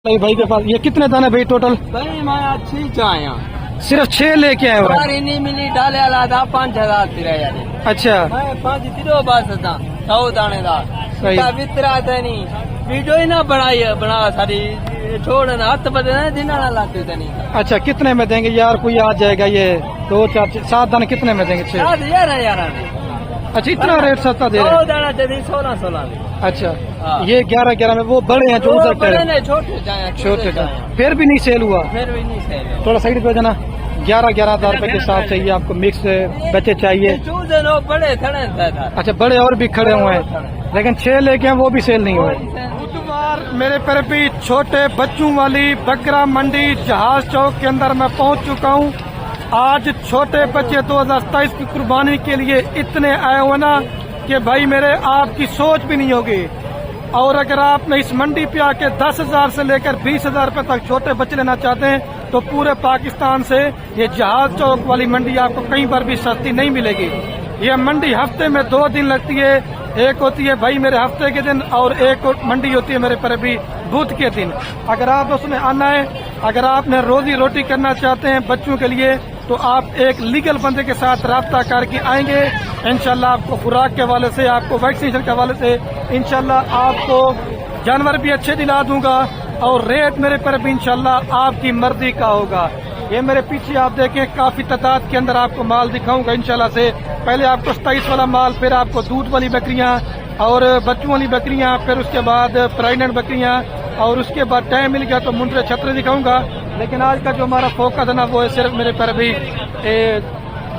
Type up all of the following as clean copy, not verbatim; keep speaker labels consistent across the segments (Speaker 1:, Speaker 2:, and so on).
Speaker 1: भाई के पास ये कितने दाने भाई टोटल?
Speaker 2: भाई मैं अच्छी चाहे
Speaker 1: सिर्फ 6 लेके आए हो?
Speaker 2: नहीं मिली डाले वाला 5000 तिराया।
Speaker 1: अच्छा
Speaker 2: मैं 5 किलो बस था 100 दाने दा वितरा था नहीं वीडियो ही ना बनाई बना सारी छोड़ ना हाथ बदले दिन लाते थे नहीं।
Speaker 1: अच्छा कितने में देंगे यार? कोई आ जाएगा ये 2 4 7 दाने कितने में देंगे? 6
Speaker 2: यार।
Speaker 1: अच्छा इतना रेट सस्ता दे रहे हैं?
Speaker 2: 16 16।
Speaker 1: अच्छा ये 11 में वो बड़े हैं जो उधर छोटे फिर भी नहीं सेल हुआ?
Speaker 2: फिर भी नहीं सेल।
Speaker 1: थोड़ा साइड पे जाना। 11,000 रुपए के साथ चाहिए आपको, मिक्स बच्चे चाहिए?
Speaker 2: बड़े खड़े।
Speaker 1: अच्छा बड़े और भी खड़े हुए हैं, लेकिन 6 लेके हैं वो भी सेल नहीं हुए। बुधवार मेरे पर भी छोटे बच्चों वाली बकरा मंडी जहाज चौक के अंदर मैं पहुंच चुका हूं। आज छोटे बच्चे 2027 की कुर्बानी के लिए इतने आए हुए ना कि भाई मेरे आपकी सोच भी नहीं होगी। और अगर आपने इस मंडी पे आके 10,000 से लेकर 20,000 रुपए तक छोटे बच्चे लेना चाहते हैं तो पूरे पाकिस्तान से ये जहाज चौक वाली मंडी आपको कहीं पर भी सस्ती नहीं मिलेगी। ये मंडी हफ्ते में 2 दिन लगती है। एक होती है भाई मेरे हफ्ते के दिन और एक मंडी होती है मेरे पर भी बुध के दिन। अगर आप उसमें आना है, अगर आपने रोजी रोटी करना चाहते हैं बच्चों के लिए तो आप एक लीगल बंदे के साथ राब्ता करके आएंगे। इंशाल्लाह आपको खुराक के हवाले से, आपको वैक्सीनेशन के हवाले से इंशाल्लाह आपको जानवर भी अच्छे दिला दूंगा और रेट मेरे पर भी इंशाल्लाह आपकी मर्जी का होगा। ये मेरे पीछे आप देखें काफी तादाद के अंदर आपको माल दिखाऊंगा इंशाल्लाह से। पहले आपको 27 वाला माल, फिर आपको दूध वाली बकरियां और बच्चों वाली बकरियां, फिर उसके बाद प्रेग्नेंट बकरियां और उसके बाद टाइम मिल गया तो मुंडरे छतरे दिखाऊंगा। लेकिन आज का जो हमारा फोकस है ना वो है सिर्फ मेरे पर भी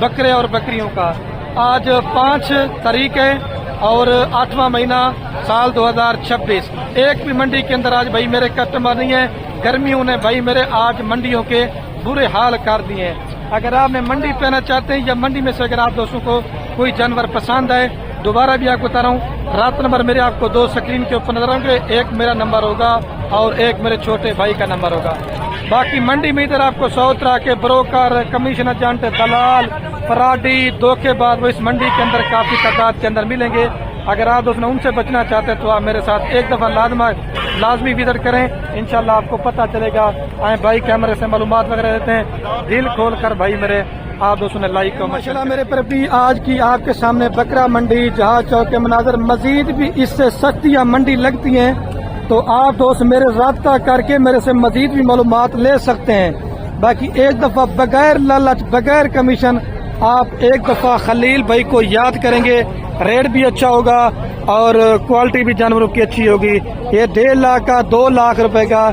Speaker 1: बकरे और बकरियों का। आज 5 तारीख है और 8वां महीना साल 2026। एक भी मंडी के अंदर आज भाई मेरे कस्टमर नहीं है। गर्मियों ने भाई मेरे आज मंडियों के बुरे हाल कर दिए हैं। अगर आपने मंडी पे आना चाहते हैं या मंडी में से अगर आप दोस्तों को कोई जानवर पसंद आए, दोबारा भी आपको बता रहा हूँ रात नंबर मेरे आपको 2 स्क्रीन के ऊपर नजर आएंगे। एक मेरा नंबर होगा और एक मेरे छोटे भाई का नंबर होगा। बाकी मंडी में इधर आपको 100 तरह के ब्रोकर, कमीशन एजेंट, दलाल, फराडी, धोखेबाज वो इस मंडी के अंदर काफी तादाद के अंदर मिलेंगे। अगर आप दोस्तों उनसे बचना चाहते हैं तो आप मेरे साथ एक दफा लाजमी विजिट करें, इंशाल्लाह आपको पता चलेगा। आए भाई कैमरे से मालूमात वगैरह देते हैं, दिल खोल कर भाई मेरे आप दोस्तों ने लाइक करो। माशाल्लाह मेरे पर भी आज की आपके सामने बकरा मंडी जहाज चौक के मनाजर, मजीद भी इससे सस्तियाँ मंडी लगती हैं तो आप दोस्त मेरे राब्ता करके मेरे से मजीद भी मालूमात ले सकते हैं। बाकी एक दफा बगैर लालच, बगैर कमीशन आप एक दफा खलील भाई को याद करेंगे, रेट भी अच्छा होगा और क्वालिटी भी जानवरों की अच्छी होगी। ये 1.5 लाख का, 2 लाख रुपए का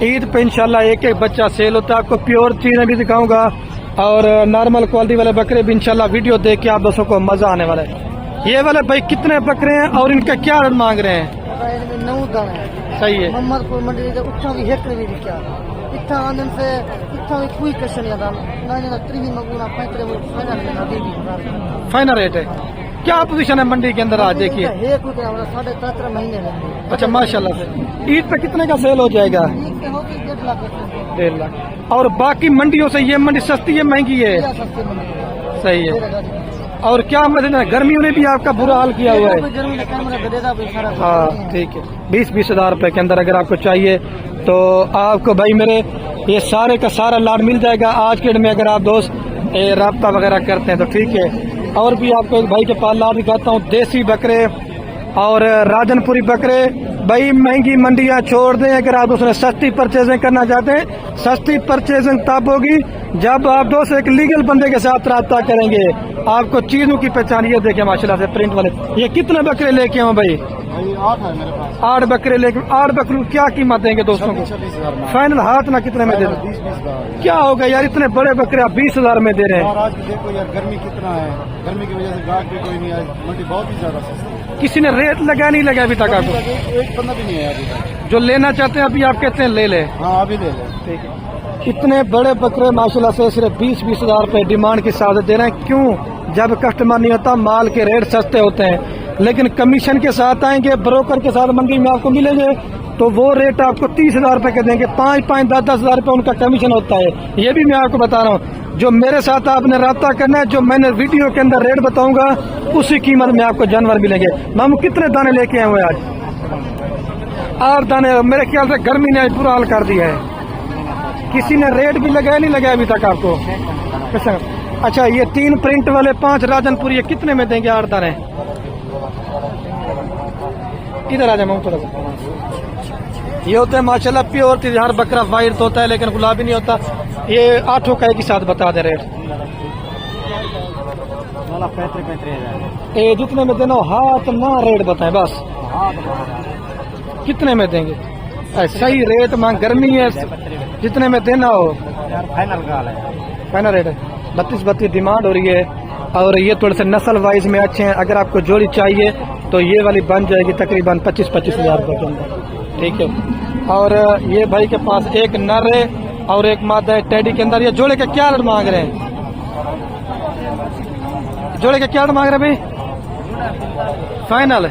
Speaker 1: ईद पे इंशाल्लाह एक बच्चा सेल होता है। आपको प्योर चीजें भी दिखाऊंगा और नॉर्मल क्वालिटी वाले बकरे भी इंशाल्लाह वीडियो देख के आप दोस्तों को मजा आने वाला है। ये वाले भाई कितने बकरे हैं और इनका क्या रेट मांग रहे हैं?
Speaker 2: 9 दाने
Speaker 1: सही है।
Speaker 2: मोहम्मदपुर मंडी के उठा भी हेक्टर भी क्या इतना आनंद से इतना भी कोई क्वेश्चन नहीं आता ना त्रिवी मगुना 35
Speaker 1: फाइनल रेट है। क्या पोजीशन है मंडी के अंदर आज देखिए?
Speaker 2: 17.5 महीने।
Speaker 1: अच्छा माशाल्लाह से ईद पे कितने का सेल हो जाएगा? 1.5 लाख। और बाकी मंडियों से ये मंडी सस्ती है महंगी है? सही है। और क्या मतलब गर्मियों ने भी आपका बुरा हाल किया हुआ है? हाँ ठीक है। 20-20 हजार रुपए के अंदर अगर आपको चाहिए तो आपको भाई मेरे ये सारे का सारा लाड मिल जाएगा आज के दिन में। अगर आप दोस्त राब्ता वगैरह करते हैं तो ठीक है। और भी आपको एक भाई के पास लाड दिखाता हूँ, देसी बकरे और राजनपुरी बकरे। भाई महंगी मंडियां छोड़ दें, अगर आप दूसरे सस्ती परचेजिंग करना चाहते हैं, सस्ती परचेजिंग तब होगी जब आप दोस्त एक लीगल बंदे के साथ राब्ता करेंगे। आपको चीजों की पहचान ये देखे माशाल्लाह से प्रिंट वाले। ये कितने बकरे लेके आऊँ भाई?
Speaker 2: 8 है मेरे पास।
Speaker 1: 8 बकरे लेके। 8 बकरों क्या कीमत देंगे दोस्तों को? फाइनल हाथ ना कितने में दे रहे?
Speaker 2: 20
Speaker 1: क्या होगा यार इतने बड़े बकरे आप 20,000 में दे रहे हैं?
Speaker 2: आज देखो यार गर्मी कितना है, गर्मी की वजह से गाहक भी कोई नहीं आया, मंडी बहुत ही ज्यादा सस्ती।
Speaker 1: किसी ने रेट लगा नहीं लगा अभी तक आपको?
Speaker 2: एक बंदा भी नहीं है अभी तक।
Speaker 1: जो लेना चाहते हैं अभी आप कहते हैं ले ले?
Speaker 2: हाँ अभी ले ले।
Speaker 1: ठीक है। इतने बड़े बकरे माशाल्लाह से सिर्फ 20-20 हजार रुपए डिमांड के साथ दे रहे हैं। क्यों? जब कस्टमर नहीं होता माल के रेट सस्ते होते हैं, लेकिन कमीशन के साथ आएंगे, ब्रोकर के साथ मंडी में आपको मिलेंगे तो वो रेट आपको 30,000 रुपए के देंगे। 5-5, 10-10 हजार रुपए उनका कमीशन होता है। ये भी मैं आपको बता रहा हूँ। जो मेरे साथ आपने राब्ता करना है, जो मैंने वीडियो के अंदर रेट बताऊंगा उसी कीमत में आपको जानवर मिलेंगे। मामू कितने दाने लेके आए हुए आज? 8 दाने, मेरे ख्याल से गर्मी ने आज बुरा हाल कर दिया है। किसी ने रेट भी लगाया नहीं लगाया अभी तक आपको? अच्छा, ये 3 प्रिंट वाले 5 राजनपुरी ये कितने में देंगे 8 दाने? इधर आ जाए मैं थोड़ा सा। ये होता है माशाल्लाह प्योर तिहार बकरा, वाइट होता है लेकिन गुलाबी नहीं होता। ये 8 का एक ही साथ बता दे रेट। ये जितने में देना हाथ ना रेट बताएं बस, कितने में देंगे? सही रेट मांग, गर्मी है, जितने में देना हो फाइनल रेट है। 32 डिमांड हो रही है और ये थोड़े से नस्ल वाइज में अच्छे हैं। अगर आपको जोड़ी चाहिए तो ये वाली बन जाएगी तकरीबन 25 हज़ार रुपये के अंदर, ठीक है। और ये भाई के पास एक नर है और एक मादा है टेडी के अंदर। ये जोड़े का क्या रेट मांग रहे हैं? जोड़े का क्या रेट मांग रहे हैं भाई? फाइनल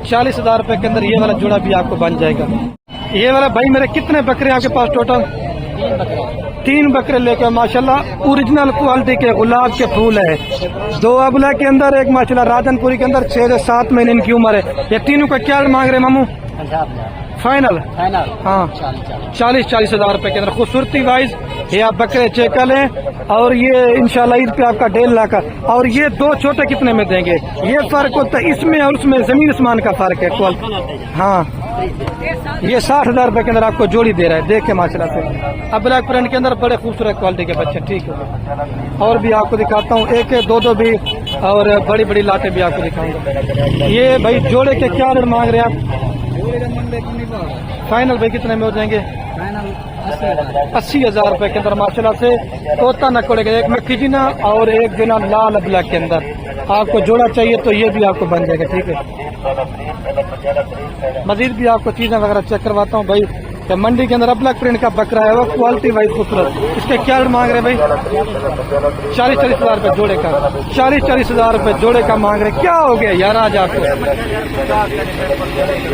Speaker 1: 40 हज़ार रुपये के अंदर ये वाला जोड़ा भी आपको बन जाएगा। ये वाला भाई मेरे कितने बकरे आपके पास टोटल? 3 बकरे लेकर माशाल्लाह ओरिजिनल क्वालिटी के गुलाब के फूल है। 2 अबला के अंदर, एक माशाल्लाह राजनपुरी के अंदर 6 से 7 महीने इनकी उम्र है। ये तीनों का क्या मांग रहे मामू? फाइनल हाँ 40 हज़ार रुपए के अंदर खूबसूरती वाइज ये आप बकरे चेक कर लें। और ये इंशाल्लाह ईद पे आपका 1.5 लाख का। और ये 2 छोटे कितने में देंगे? ये फर्क होता है इसमें और उसमें, जमीन आसमान का फर्क है क्वालिटी। हाँ, ये 60 हज़ार रुपए के अंदर आपको जोड़ी दे रहा है, देख के माशाल्लाह से। अब ब्लैक प्रिंट के अंदर बड़े खूबसूरत क्वालिटी के बच्चे, ठीक है। और भी आपको दिखाता हूँ, 1-2 भी और बड़ी बड़ी लाटें भी आपको दिखाऊंगा। ये भाई जोड़े के क्या रेट मांग रहे हैं आप? फाइनल भाई कितने में हो जाएंगे? 80 हज़ार रुपए के अंदर माशाल्लाह से तोता नकोड़े के, एक में खिजना और एक देना लाल ब्लैक के अंदर। आपको जोड़ा चाहिए तो ये भी आपको बन जाएगा, ठीक है। मजीद भी आपको चीजें वगैरह चेक करवाता हूँ भाई। तो मंडी के अंदर ब्लैक प्रिंट का बकरा है, वो क्वालिटी वाइज खूबसूरत। इसके क्या रेट मांग रहे भाई? 40 हज़ार रुपए जोड़े का। 40 हज़ार रुपए जोड़े का मांग रहे। क्या हो गया यार आज आपको?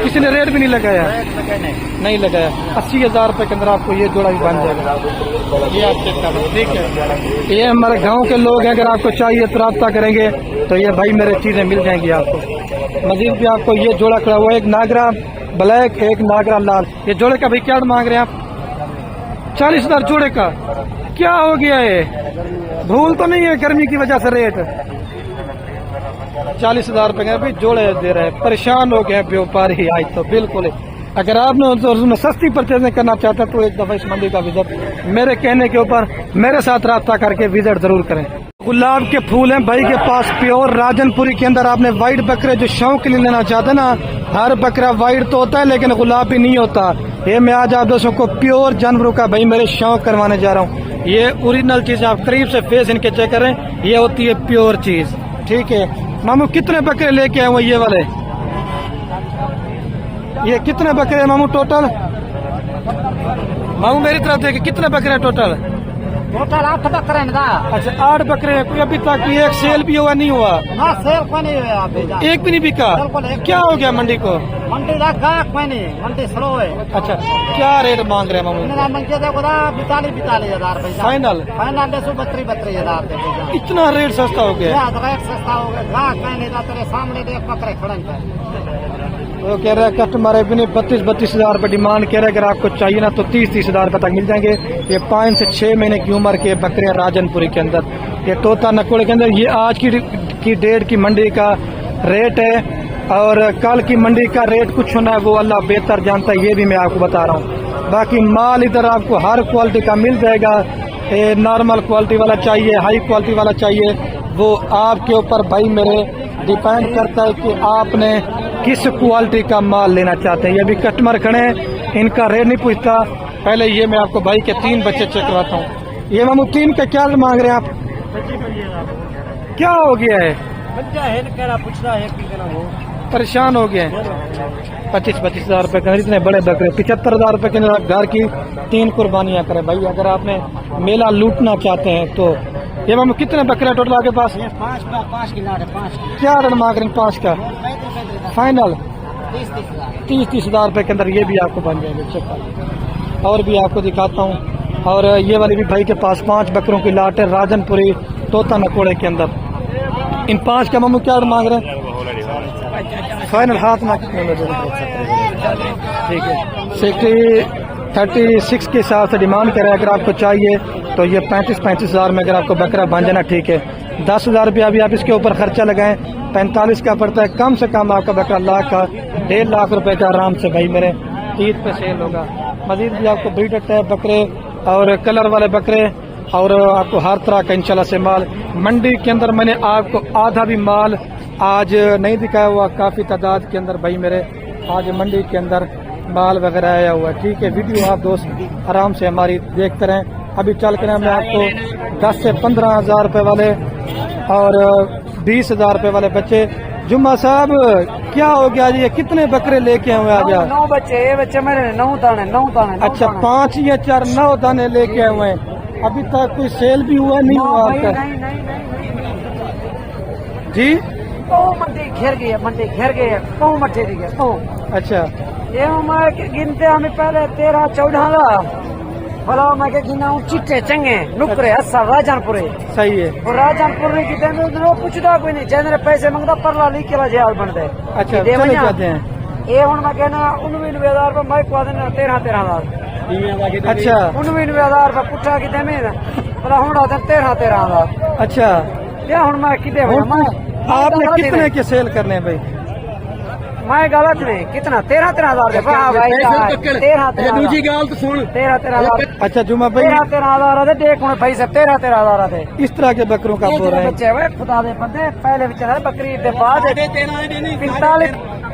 Speaker 1: किसी ने रेट भी नहीं लगाया? नहीं लगाया। 80 हज़ार रुपए के अंदर आपको ये जोड़ा भी बन जाएगा। ये आप चेक कर, ठीक है। ये हमारे गाँव के लोग हैं, अगर आपको चाहिए तो रब्ता करेंगे तो ये भाई मेरे चीजें मिल जाएंगी आपको। मजीद भी आपको ये जोड़ा खड़ा हुआ है, एक नागरा ब्लैक, एक नागरा लाल। ये जोड़े का भाई क्या मांग रहे हैं आप? 40 हज़ार जोड़े का। क्या हो गया है? भूल तो नहीं है गर्मी की वजह से रेट? 40 हज़ार रुपए भाई जोड़े दे रहे हैं। परेशान हो गए व्यापारी आज तो बिल्कुल। अगर आपने उसमें सस्ती परचेजिंग करना चाहते हैं तो एक दफा इस मंडी का विजिट मेरे कहने के ऊपर मेरे साथ राब्ता करके विजिट जरूर करें। गुलाब के फूल हैं भाई के पास प्योर राजनपुरी के अंदर। आपने वाइट बकरे जो शौक के लिए लेना चाहते ना, हर बकरा वाइट तो होता है लेकिन गुलाबी नहीं होता। ये मैं आज आप दोस्तों को प्योर जानवरों का भाई मेरे शौक करवाने जा रहा हूँ। ये ओरिजिनल चीज, आप करीब से फेस इनके चेक करें, ये होती है प्योर चीज, ठीक है। मामू कितने बकरे लेके आए वो ये वाले? ये कितने बकरे हैं मामू टोटल? मामू मेरी तरफ देखे, कितने बकरे हैं टोटल?
Speaker 3: 8 बकरे हैं ना।
Speaker 1: अच्छा 8 बकरे हैं। कोई अभी तक एक सेल भी हुआ नहीं हुआ?
Speaker 3: ना सेल कोई नहीं हुआ अभी।
Speaker 1: एक भी नहीं बिका? क्या हो गया मंडी को?
Speaker 3: मंडी गाहक कोई नहीं, मंडी स्लो है।
Speaker 1: अच्छा क्या रेट मांग रहे हैं मामू?
Speaker 3: मंडी देखो ना 42 हज़ार पैसा
Speaker 1: फाइनल?
Speaker 3: फाइनल 32 हज़ार।
Speaker 1: इतना रेट सस्ता हो गया?
Speaker 3: रेट सस्ता हो गया। गाहक कोई नहीं, तेरे सामने देख बकरे खड़े हैं।
Speaker 1: वो कह रहे हैं कस्टमर है भी नहीं, 32 हज़ार रुपये डिमांड कह रहे हैं। अगर आपको चाहिए ना तो 30 हज़ार रुपये तक मिल जाएंगे। ये 5 से 6 महीने की उम्र के बकरे हैं राजनपुरी के अंदर। ये तोता नकोड़े के अंदर। ये आज की डेट की मंडी का रेट है और कल की मंडी का रेट कुछ होना है वो अल्लाह बेहतर जानता है, ये भी मैं आपको बता रहा हूँ। बाकी माल इधर आपको हर क्वालिटी का मिल जाएगा। नॉर्मल क्वालिटी वाला चाहिए, हाई क्वालिटी वाला चाहिए, वो आपके ऊपर भाई मेरे डिपेंड करता है कि आपने किस क्वालिटी का माल लेना चाहते हैं। ये भी कस्टमर खड़े हैं, इनका रेट नहीं पूछता। पहले ये मैं आपको भाई के 3 बच्चे चेक करवाता हूँ। ये मामू 3 का क्या मांग रहे हैं आप? क्या हो गया है? परेशान हो गए हैं। 25 हज़ार रुपए का इतने बड़े बकरे। 75 हज़ार रुपए के अंदर आप घर की 3 कुर्बानियां करें भाई। अगर आपने मेला लूटना चाहते हैं तो। ये मामू कितने बकरे टोटल आपके पास?
Speaker 3: 5 की लाट है। 5
Speaker 1: क्या रेट मांग रहे हैं 5 का? फाइनल 30 हज़ार रुपए के अंदर ये भी आपको बन जाएंगे। चेक और भी आपको दिखाता हूँ। और ये वाली भी भाई के पास 5 बकरों की लाट है राजनपुरी तोता नकोड़े के अंदर। इन 5 का मामू क्या मांग रहे हैं? फाइनल हाथ ना कितने में? ठीक है 36 के हिसाब से डिमांड करें। अगर आपको चाहिए तो ये 35 हज़ार में अगर आपको बकरा बांध जाना ठीक है। 10,000 रुपया भी आप इसके ऊपर खर्चा लगाएं 45 का पड़ता है। कम से कम आपका बकरा लाख का 1.5 लाख रुपए का आराम से भाई मेरे ईद पे सेल होगा। मजीद भी आपको ब्रीडर टाइप बकरे और कलर वाले बकरे और आपको हर तरह का इंशाल्लाह से माल मंडी के अंदर मैंने आपको आधा भी माल आज नहीं दिखाया हुआ। काफ़ी तादाद के अंदर भाई मेरे आज मंडी के अंदर माल वगैरह आया हुआ है। ठीक है, वीडियो आप दोस्त आराम से हमारी देखते रहें। अभी चल कर मैं आपको 10 से 15 हज़ार रुपये वाले और 20 हज़ार रुपये वाले बच्चे। जुम्मा साहब क्या हो गया जी, ये कितने बकरे लेके आए आज?
Speaker 3: 9 बच्चे, ये बच्चे मेरे 9 दाने।
Speaker 1: अच्छा 5 या 4 9 दाने लेके आए हुए हैं। अभी तक कोई सेल भी हुआ नहीं हुआ आपका?
Speaker 3: नहीं
Speaker 1: जी
Speaker 3: मंडी घेर गई है बहु मट्टी दी है।
Speaker 1: अच्छा
Speaker 3: ये हमारे गिनते हमें पहले 13-14 भला मैं के गिना हूँ चिट्टे चंगे नुकरे अस्सा राजनपुरे
Speaker 1: सही है।
Speaker 3: और राजनपुर ने कितने में वो पूछता कोई नहीं जिन्हें पैसे मंगता परला ली के जेल बन दे।
Speaker 1: अच्छा चले जाते हैं।
Speaker 3: ये हूँ मैं कहना 99,000 रुपये मैं को देना 13,000।
Speaker 1: अच्छा
Speaker 3: 99,000 रुपये पुट्ठा कितने में भला हूँ 13,000।
Speaker 1: अच्छा
Speaker 3: ये हूँ मैं कितने
Speaker 1: आपने कितने के सेल करने हैं भाई?
Speaker 3: मैं गलत नहीं कितना 13,000 भाई 13,000।
Speaker 1: अच्छा जुमा भाई
Speaker 3: 13,000 देख भाई सब 13,000
Speaker 1: इस तरह के बकरों का बोल रहे हैं।
Speaker 3: बच्चे खुदा दे बंदे पहले बेचारा बकरी दे बाद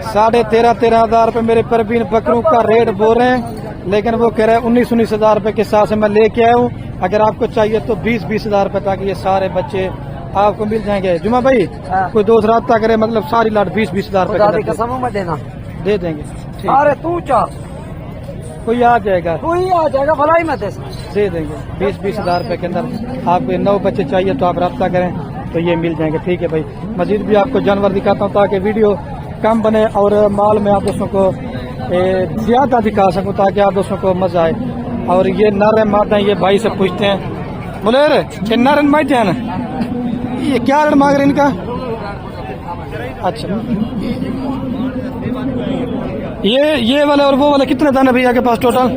Speaker 3: 45
Speaker 1: 13,500 रुपये मेरे परवीन बकरों का रेट बोल रहे हैं। लेकिन वो कह रहे हैं 19 हज़ार रुपये के हिसाब से मैं लेके आया हूँ। अगर आपको चाहिए तो 20 हज़ार रुपये तक ये सारे बच्चे आपको मिल जाएंगे। जुमा भाई कोई दोस्त रब्ता करे मतलब सारी लाट 20 हज़ार रुपये
Speaker 3: कसम में देना
Speaker 1: दे देंगे।
Speaker 3: अरे तू चाह
Speaker 1: कोई आ जाएगा,
Speaker 3: कोई आ जाएगा भलाई में
Speaker 1: दे देंगे 20 हज़ार रुपये के अंदर। आपको 9 बच्चे चाहिए तो आप रब्ता करें तो ये मिल जाएंगे। ठीक है भाई, मजीद भी आपको जानवर दिखाता हूँ ताकि वीडियो कम बने और माल में आप दोस्तों को ज्यादा दिखा सकूँ ताकि आप दोस्तों को मजा आए। और ये नर मादा ये भाई से पूछते हैं बोले ये नर मादा है ना, ये क्या रेट मांग रहे इनका? अच्छा ये वाले और वो वाले कितने दाने भैया के पास टोटल?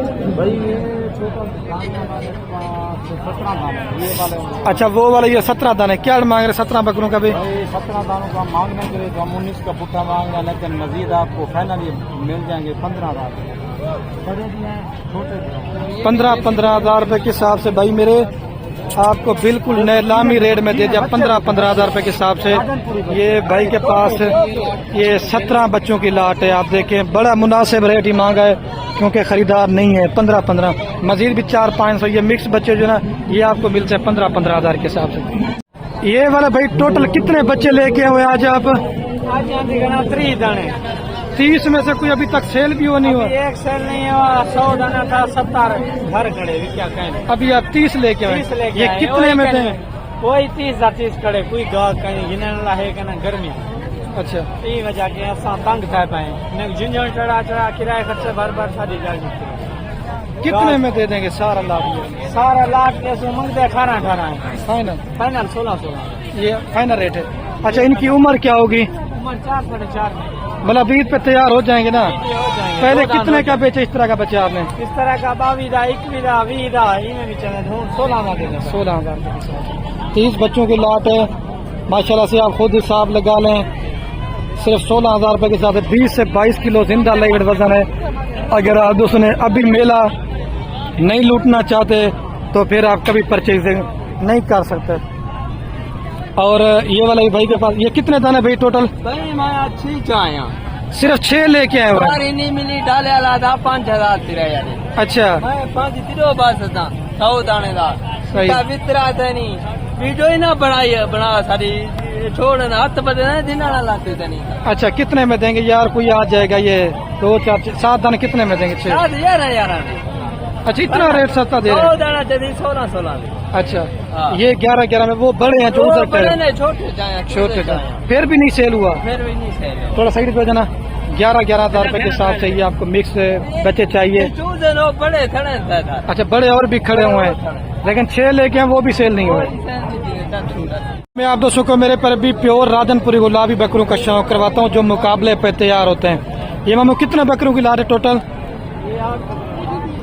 Speaker 1: अच्छा वो वाले ये 17 दाने क्या मांग रहे? 17 बकरों का भी
Speaker 3: 17 दानों का मांगने के लिए तो हम 19 का पुट्ठा मांग रहे, लेकिन मजीद आपको फाइनल ये मिल जाएंगे 15,000।
Speaker 1: 15 हज़ार रुपये के हिसाब से भाई मेरे आपको बिल्कुल नीलामी रेट में दे दिया। 15 हज़ार रुपये के हिसाब से ये भाई के पास ये 17 बच्चों की लाट है। आप देखें बड़ा मुनासिब रेट ही मांगा है क्योंकि खरीदार नहीं है। 15 मजीद भी 400-500 ये मिक्स बच्चे जो ना ये आपको मिलते हैं 15 हज़ार के हिसाब से। ये वाला भाई टोटल कितने बच्चे लेके हुए आज आप?
Speaker 3: 30 दाने।
Speaker 1: 30 में से कोई अभी तक सेल भी हो नहीं हुआ?
Speaker 3: एक सेल नहीं हुआ, 100 दाना था 70 घर खड़े क्या कहें।
Speaker 1: अभी आप 30 लेके आए, ये कितने में देंगे?
Speaker 3: कोई 30 करे कोई गाँव कहीं गिनने वाला है कि ना गर्मी।
Speaker 1: अच्छा
Speaker 3: यही वजह के असां तंग था पाए झुंझुन चढ़ा किराए खर्चे भर सारी जाए।
Speaker 1: कितने में दे देंगे सारा लाभ?
Speaker 3: सारा लाख के मंगते 18 है फाइनल 16
Speaker 1: ये फाइनल रेट है। अच्छा इनकी उम्र क्या होगी?
Speaker 3: उम्र 4-4.5
Speaker 1: मतलब ईद पे तैयार हो जाएंगे ना? पहले कितने का बेचे इस तरह का बच्चा आपने?
Speaker 3: इस तरह का 22 21 इनमें भी चले 16,000
Speaker 1: 30 बच्चों की लाट है माशाल्लाह से। आप खुद हिसाब लगा लें सिर्फ 16,000 रुपये के साथ 20 से 22 किलो जिंदा लाइट वजन है। अगर आप दोस्तों ने अभी मेला नहीं लूटना चाहते तो फिर आप कभी परचेजिंग नहीं कर सकते। और ये वाला भाई के पास ये कितने दाने भाई टोटल?
Speaker 2: भाई मैं अच्छी चाहे
Speaker 1: सिर्फ 6 लेके आए हुए?
Speaker 2: नहीं मिली डाले वाला था 5,000 तिरा।
Speaker 1: अच्छा
Speaker 2: मैं 5 तिरो बस था 100 दाने का वितरा था नहीं वीडियो ही ना बना सारी छोड़ हाथ बदले दिन लाते थे नहीं।
Speaker 1: अच्छा कितने में देंगे यार? कोई आ जाएगा ये 2-4-7 दाने कितने में देंगे?
Speaker 2: 7,000।
Speaker 1: अच्छा इतना रेट सस्ता दे रहे हैं?
Speaker 2: 16
Speaker 1: अच्छा ये 11 में वो बड़े हैं जो छोटे फिर भी नहीं सेल हुआ?
Speaker 2: फिर भी नहीं सेल।
Speaker 1: थोड़ा साइड पे जाना। 11 हज़ार रुपए के हिसाब से ये आपको मिक्स बच्चे चाहिए?
Speaker 2: बड़े खड़े।
Speaker 1: अच्छा बड़े और भी खड़े हुए हैं लेकिन 6 लेके हैं वो भी सेल नहीं हुए। मैं आप दोस्तों को मेरे पर भी प्योर राजनपुरी गुलाबी बकरों का शौक करवाता हूँ जो मुकाबले पे तैयार होते हैं। ये मामू कितने बकरों की लाट है टोटल?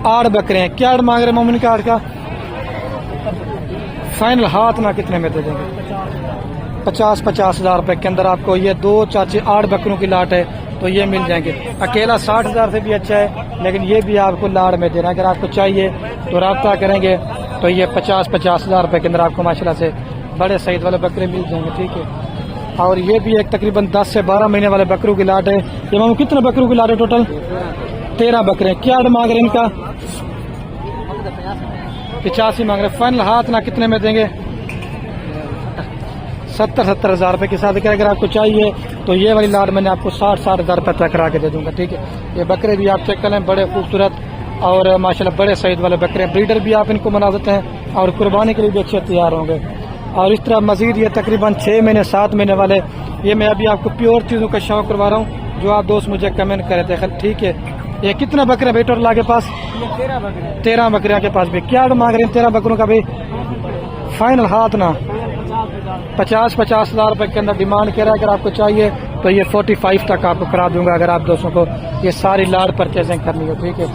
Speaker 1: 8 बकरे हैं। क्या मांग रहे मामू इनका 8 का? फाइनल हाथ ना कितने में दे देंगे? 50 हज़ार रुपए के अंदर आपको ये 2 चाचे 8 बकरों की लाट है तो ये मिल जाएंगे। अकेला 60 हज़ार से भी अच्छा है, लेकिन ये भी आपको लाड़ में देना। अगर आपको चाहिए तो रब्ता करेंगे तो ये 50 हज़ार रुपए के अंदर आपको माशाल्लाह से बड़े सईद वाले बकरे मिल जाएंगे, ठीक है। और ये भी एक तकरीबन 10 से 12 महीने वाले बकरों की लाट है। ये मामू कितने बकरों की लाट है टोटल? 13 बकरे। क्या मांग रहे इनका? 85 मांग रहे। फाइनल हाथ ना कितने में देंगे? 70 हज़ार रुपए के साथ। अगर आपको चाहिए तो ये वाली लाट मैंने आपको 60 हज़ार रुपए तक करा के दे दूंगा, ठीक है। ये बकरे भी आप चेक करें, बड़े खूबसूरत और माशाल्लाह बड़े सईद वाले बकरे। ब्रीडर भी आप इनको बना देते हैं और कुर्बानी के लिए भी अच्छे तैयार होंगे। और इस तरह मजीद ये तकरीबन 6 महीने 7 महीने वाले, ये मैं अभी आपको प्योर चीज़ों का शौक करवा रहा हूँ, जो आप दोस्त मुझे कमेंट करे थे, ठीक है। ये कितने बकरे भाई टोटल के पास? 13 बकरियाँ के पास भी। क्या मांग रहे हैं 13 बकरों का भाई? फाइनल हाथ ना 50 हज़ार रुपए के अंदर डिमांड कर रहा है। अगर आपको चाहिए तो ये 45 तक आपको करा दूंगा, अगर आप दोस्तों को ये सारी लाट परचेजिंग करनी हो, ठीक है।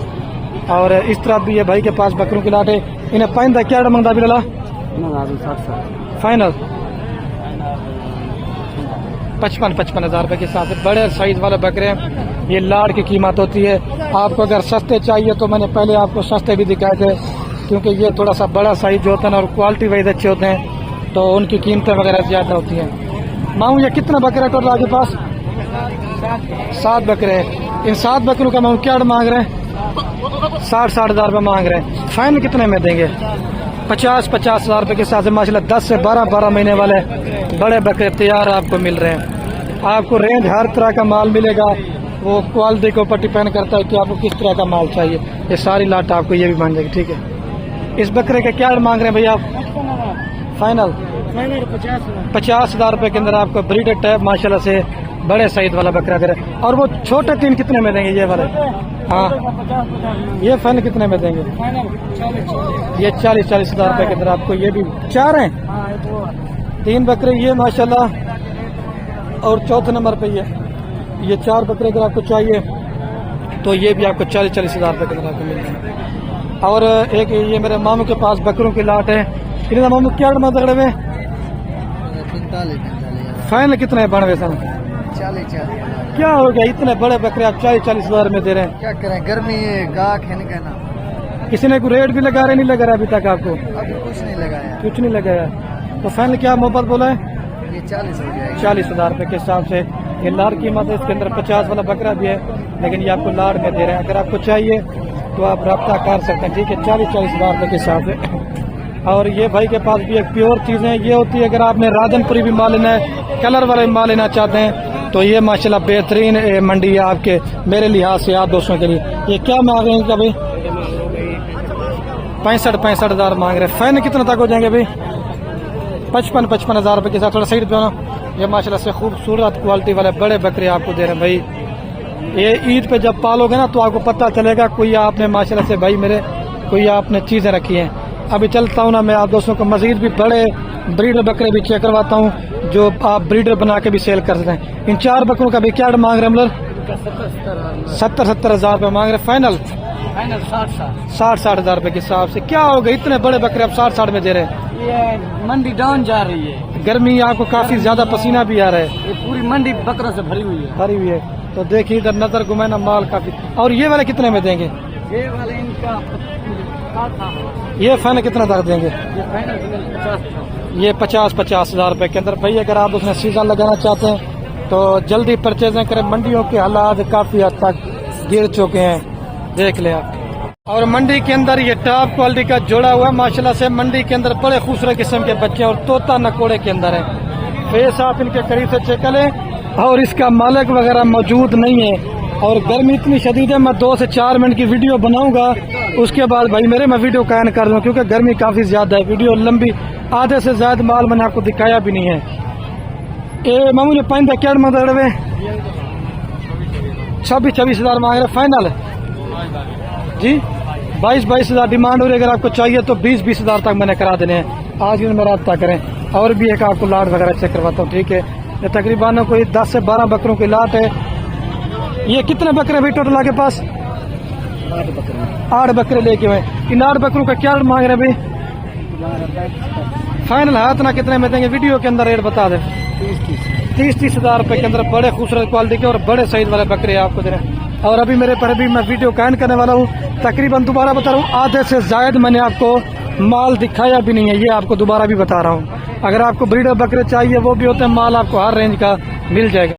Speaker 1: और इस तरह भी ये भाई के पास बकरों की लाट है। इन्हें पाइंदा क्या मंगदा भी लला? फाइनल 55 हज़ार रुपए के साथ। बड़े साइज वाले बकरे हैं, ये लाड़ की कीमत होती है। आपको अगर सस्ते चाहिए तो मैंने पहले आपको सस्ते भी दिखाए थे, क्योंकि ये थोड़ा सा बड़ा साइज होता है और क्वालिटी वाइज अच्छे होते हैं तो उनकी कीमतें वगैरह ज्यादा होती हैं। मामू ये कितना बकरा टोटल आपके पास? 7 बकरे हैं। इन 7 बकरों का मामू क्या मांग रहे हैं? 60 हज़ार रुपये मांग रहे हैं। फाइन कितने में देंगे? 50 हज़ार रुपये के साथ माशाल्लाह 10 से 12 महीने वाले बड़े बकरे तैयार आपको मिल रहे हैं। आपको रेंज हर तरह का माल मिलेगा, वो क्वालिटी के ऊपर डिपेंड करता है कि आपको किस तरह का माल चाहिए। ये सारी लाट आपको ये भी मान जाएगी, ठीक है। इस बकरे के क्या मांग रहे हैं भैया आप? फाइनल 50 हज़ार रुपये के अंदर आपको ब्रीडेड टाइप माशाल्लाह से बड़े साइज वाला बकरा दे रहे। और वो छोटे 3 कितने में देंगे ये वाले? हाँ, ये फाइनल कितने में देंगे? ये 40 हज़ार रुपये के अंदर आपको ये भी 4 हैं। 3 बकरे ये माशाल्लाह, और चौथे नंबर पे ये 4 बकरे अगर आपको चाहिए तो ये भी आपको 40 हज़ार रुपये के अंदर आपको मिल जाएंगे। और एक ये मेरे मामू के पास बकरों की लाट है। इन्हें मामू क्या मदद में फाइनल कितने बनवे सन?
Speaker 3: 40
Speaker 1: क्या हो गया, इतने बड़े बकरे आप 40 हज़ार में दे रहे हैं?
Speaker 3: क्या करें, गर्मी है, गाहक है, नहीं कहना।
Speaker 1: किसी ने कोई रेट भी लगा रहे नहीं लगा रहा अभी तक आपको?
Speaker 3: अभी कुछ नहीं लगाया।
Speaker 1: कुछ नहीं लगाया। तो फाइनल क्या मोहब्बत बोला है?
Speaker 3: ये 40 हो जाएगा।
Speaker 1: 40 हज़ार रुपये के हिसाब से ये लाड़ कीमत है। इसके अंदर 50 वाला बकरा भी है, लेकिन ये आपको लाड़ में दे रहे हैं। अगर आपको चाहिए तो आप रब्ता कर सकते हैं, ठीक है। 40 हज़ार रुपये के हिसाब से। और ये भाई के पास भी एक प्योर चीज़ है, ये होती है अगर आपने राजनपुरी भी माल लेना है, कलर वाला भी माल लेना चाहते हैं तो ये माशाल्लाह बेहतरीन मंडी है आपके, मेरे लिहाज से आप दोस्तों के लिए। ये क्या मांग रहे हैं क्या भाई? 65 हज़ार मांग रहे हैं। फाइन कितना तक हो जाएंगे भाई? 55 हज़ार रुपये के साथ। थोड़ा सही ना, ये माशाल्लाह से खूबसूरत क्वालिटी वाले बड़े बकरे आपको दे रहे हैं भाई। ये ईद पे जब पालोगे ना तो आपको पता चलेगा कोई आपने माशाल्लाह से भाई मेरे कोई आपने चीज़ें रखी हैं। अभी चलता हूँ ना मैं आप दोस्तों को मजीद भी बड़े ब्रीडर बकरे भी चेक करवाता हूँ, जो आप ब्रीडर बना के भी सेल कर सकते हैं। इन 4 बकरों का भी क्या मांग रहे हैं? 70 हज़ार रुपये मांग रहे हैं। फाइनल 60 हज़ार रुपये के हिसाब से। क्या हो गया, इतने बड़े बकरे आप 60 में दे रहे हैं?
Speaker 3: ये मंडी डाउन जा रही है,
Speaker 1: गर्मी आपको काफी ज्यादा पसीना भी आ रहा है,
Speaker 3: ये पूरी मंडी बकरों से भरी हुई है।
Speaker 1: भरी हुई है। तो देखिए इधर नजर घुमाना माल काफी। और ये वाले कितने में देंगे?
Speaker 3: ये वाले इनका
Speaker 1: ये फाइनल कितना तक देंगे?
Speaker 3: ये फाइनल
Speaker 1: ये 50 हज़ार रुपये के अंदर। भाई अगर आप उसमें सीजन लगाना चाहते हैं तो जल्दी परचेजिंग करें। मंडियों के हालात काफी हद तक गिर चुके हैं, देख लें आप। और मंडी के अंदर ये टॉप क्वालिटी का जोड़ा हुआ है माशाल्लाह से। मंडी के अंदर बड़े खूबसूरत किस्म के बच्चे और तोता नकोड़े के अंदर है। फेस आप इनके करीब से चेक करें। और इसका मालिक वगैरह मौजूद नहीं है। और गर्मी इतनी शदीद है, मैं 2 से 4 मिनट की वीडियो बनाऊंगा, उसके बाद भाई मेरे मैं वीडियो कायन कर दूँ, क्योंकि गर्मी काफी ज्यादा है। वीडियो लंबी, आधे से ज्यादा माल मैंने आपको दिखाया भी नहीं है। ए मामू ने पाइन क्या मतलब 26 हज़ार मांग रहे फाइनल जी। 22 हज़ार डिमांड हो रही है। अगर आपको चाहिए तो 20 हज़ार तक मैंने करा देने हैं। आज इनमें रब्ता करें। और भी एक आपको लाट वगैरह चेक करवाता हूँ, ठीक है। ये तकरीबन कोई 10 से 12 बकरों की लाट है। ये कितने बकरे भाई टोटल आपके पास? 8 बकरे लेके हुए। इन 8 बकरों का क्या मांग रहे भाई? फाइनल हाथ ना कितने में देंगे? वीडियो के अंदर रेट बता दे। 30-30 हजार रुपए के अंदर बड़े खूबसूरत क्वालिटी के और बड़े साइज वाले बकरे आपको दे रहे हैं। और अभी मेरे पर भी मैं वीडियो कैन करने वाला हूँ। तकरीबन दोबारा बता रहा हूँ, आधे से जायद मैंने आपको माल दिखाया भी नहीं है, ये आपको दोबारा भी बता रहा हूँ। अगर आपको ब्रीडर बकरे चाहिए वो भी होते हैं, माल आपको हर रेंज का मिल जाएगा।